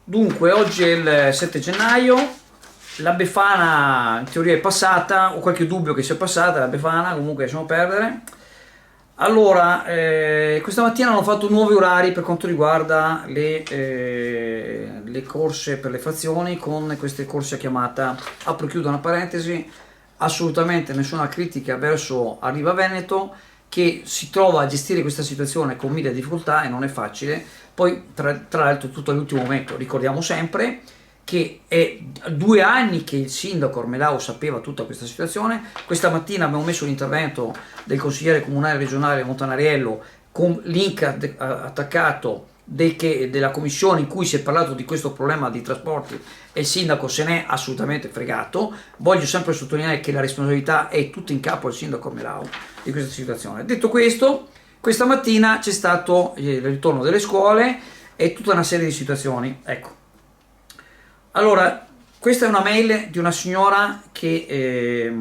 Dunque, oggi è il 7 gennaio, la Befana in teoria è passata, ho qualche dubbio che sia passata la Befana, comunque lasciamo perdere. Allora, questa mattina hanno fatto nuovi orari per quanto riguarda le corse per le frazioni, con queste corse a chiamata, apro e chiudo una parentesi, assolutamente nessuna critica verso Arriva Veneto, che si trova a gestire questa situazione con mille difficoltà e non è facile. Poi tra l'altro tutto all'ultimo momento ricordiamo sempre che è 2 anni che il sindaco Ormelao sapeva tutta questa situazione. Questa mattina abbiamo messo l'intervento del consigliere comunale regionale Montanariello con link attaccato della commissione in cui si è parlato di questo problema di trasporti e il sindaco se n'è assolutamente fregato. Voglio sempre sottolineare che la responsabilità è tutta in capo al sindaco Ormelao di questa situazione. Detto questo, questa mattina c'è stato il ritorno delle scuole e tutta una serie di situazioni. Ecco. Allora, questa è una mail di una signora che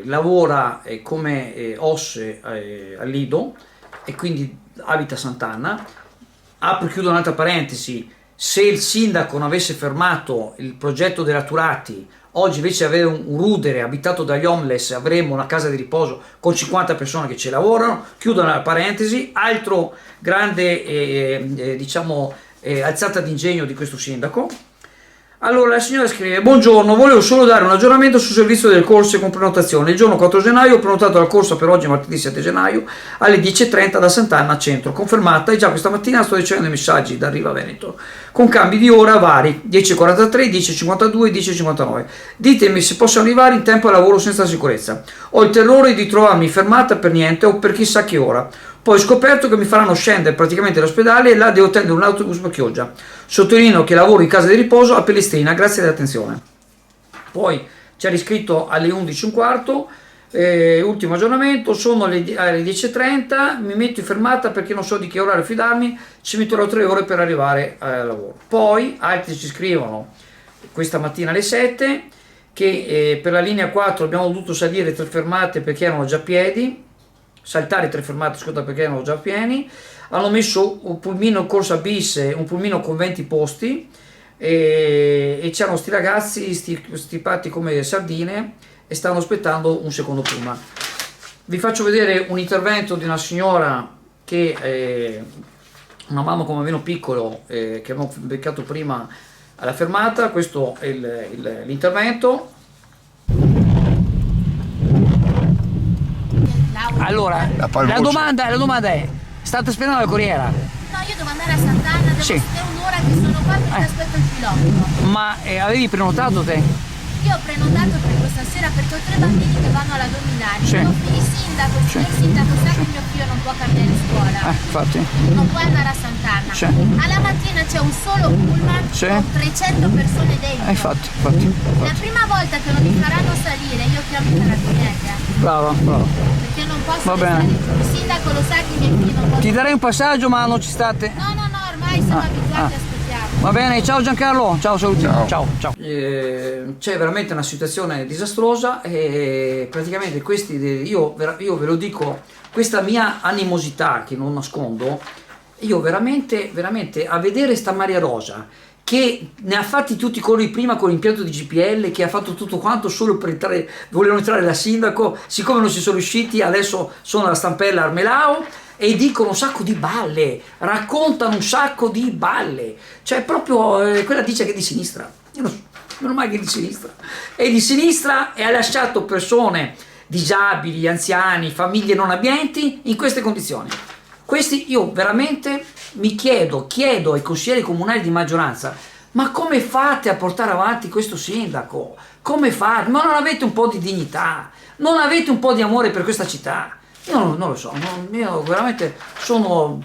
lavora come OS al Lido e quindi abita a Sant'Anna. Apro e chiudo un'altra parentesi: se il sindaco non avesse fermato il progetto della Turati, oggi invece di avere un rudere abitato dagli homeless avremmo una casa di riposo con 50 persone che ci lavorano. Chiudo la parentesi. Altro grande alzata d'ingegno di questo sindaco. Allora la signora scrive: buongiorno, volevo solo dare un aggiornamento sul servizio delle corse con prenotazione. Il giorno 4 gennaio ho prenotato la corsa per oggi, martedì 7 gennaio alle 10:30 da Sant'Anna Centro, confermata, e già questa mattina sto ricevendo messaggi da Arriva Veneto con cambi di ora vari: 10:43, 10:52, 10:59. Ditemi se posso arrivare in tempo al lavoro senza sicurezza. Ho il terrore di trovarmi fermata per niente o per chissà che ora. Poi ho scoperto che mi faranno scendere praticamente dall'ospedale e là devo attendere un autobus per Chioggia. Sottolineo che lavoro in casa di riposo a Pellestrina, grazie dell'attenzione. Poi ci ha riscritto alle 11:15, ultimo aggiornamento, sono alle 10:30, mi metto in fermata perché non so di che orario fidarmi, ci metterò 3 ore per arrivare al lavoro. Poi altri ci scrivono questa mattina alle 7 che per la linea 4 abbiamo dovuto salire 3 fermate perché erano già piedi, saltare 3 fermate, scusa, perché erano già pieni. Hanno messo un pulmino corsa bis, un pulmino con 20 posti e c'erano sti ragazzi stipati come sardine e stanno aspettando un secondo pullman. Vi faccio vedere un intervento di una signora che una mamma con un bambino piccolo che abbiamo beccato prima alla fermata. Questo è l'intervento. Allora, la domanda è: state aspettando la corriera? No, io devo andare a Sant'Anna, devo è un'ora che sono qua perché aspetto il pilota. Ma avevi prenotato te? Io ho prenotato per questa sera perché ho 3 bambini che vanno alla Dominari. Il sindaco, il signor sindaco sa che mio figlio non può cambiare scuola. Infatti. Non può andare a Sant'Anna. Alla mattina c'è un solo pullman con 300 persone dentro. Infatti. La prima volta che non mi faranno salire io chiamo i carabinieri. Brava. Perché non posso. Va bene. Il sindaco lo sa che i miei figli non possono. Ti darei un passaggio, ma non ci state. No, ormai siamo abituati, aspettiamo. Va bene, ciao Giancarlo, ciao, saluti. Ciao. C'è veramente una situazione disastrosa e praticamente io ve lo dico, questa mia animosità che non nascondo, io veramente a vedere sta Maria Rosa che ne ha fatti tutti i colori prima con l'impianto di GPL, che ha fatto tutto quanto solo per entrare, volevano entrare da sindaco, siccome non ci sono riusciti adesso sono alla stampella Armelao e dicono un sacco di balle, raccontano un sacco di balle, cioè proprio quella dice che è di sinistra, io non so, meno male che è di sinistra, è di sinistra e ha lasciato persone disabili, anziani, famiglie non abbienti in queste condizioni. Questi io veramente mi chiedo ai consiglieri comunali di maggioranza: ma come fate a portare avanti questo sindaco? Come fate? Ma non avete un po' di dignità? Non avete un po' di amore per questa città? Io non lo so, io veramente non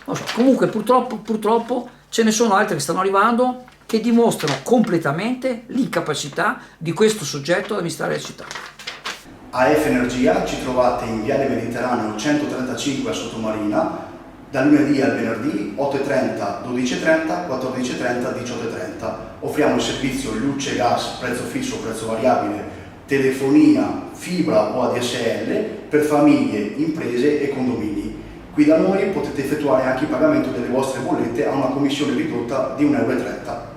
lo so. Comunque purtroppo ce ne sono altri che stanno arrivando che dimostrano completamente l'incapacità di questo soggetto ad amministrare la città. AF Energia ci trovate in Viale Mediterraneo 135 a Sottomarina, dal lunedì al venerdì 8:30, 12:30, 14:30, 18:30. Offriamo il servizio luce, gas, prezzo fisso, prezzo variabile, telefonia, fibra o ADSL per famiglie, imprese e condomini. Qui da noi potete effettuare anche il pagamento delle vostre bollette a una commissione ridotta di 1,30 euro.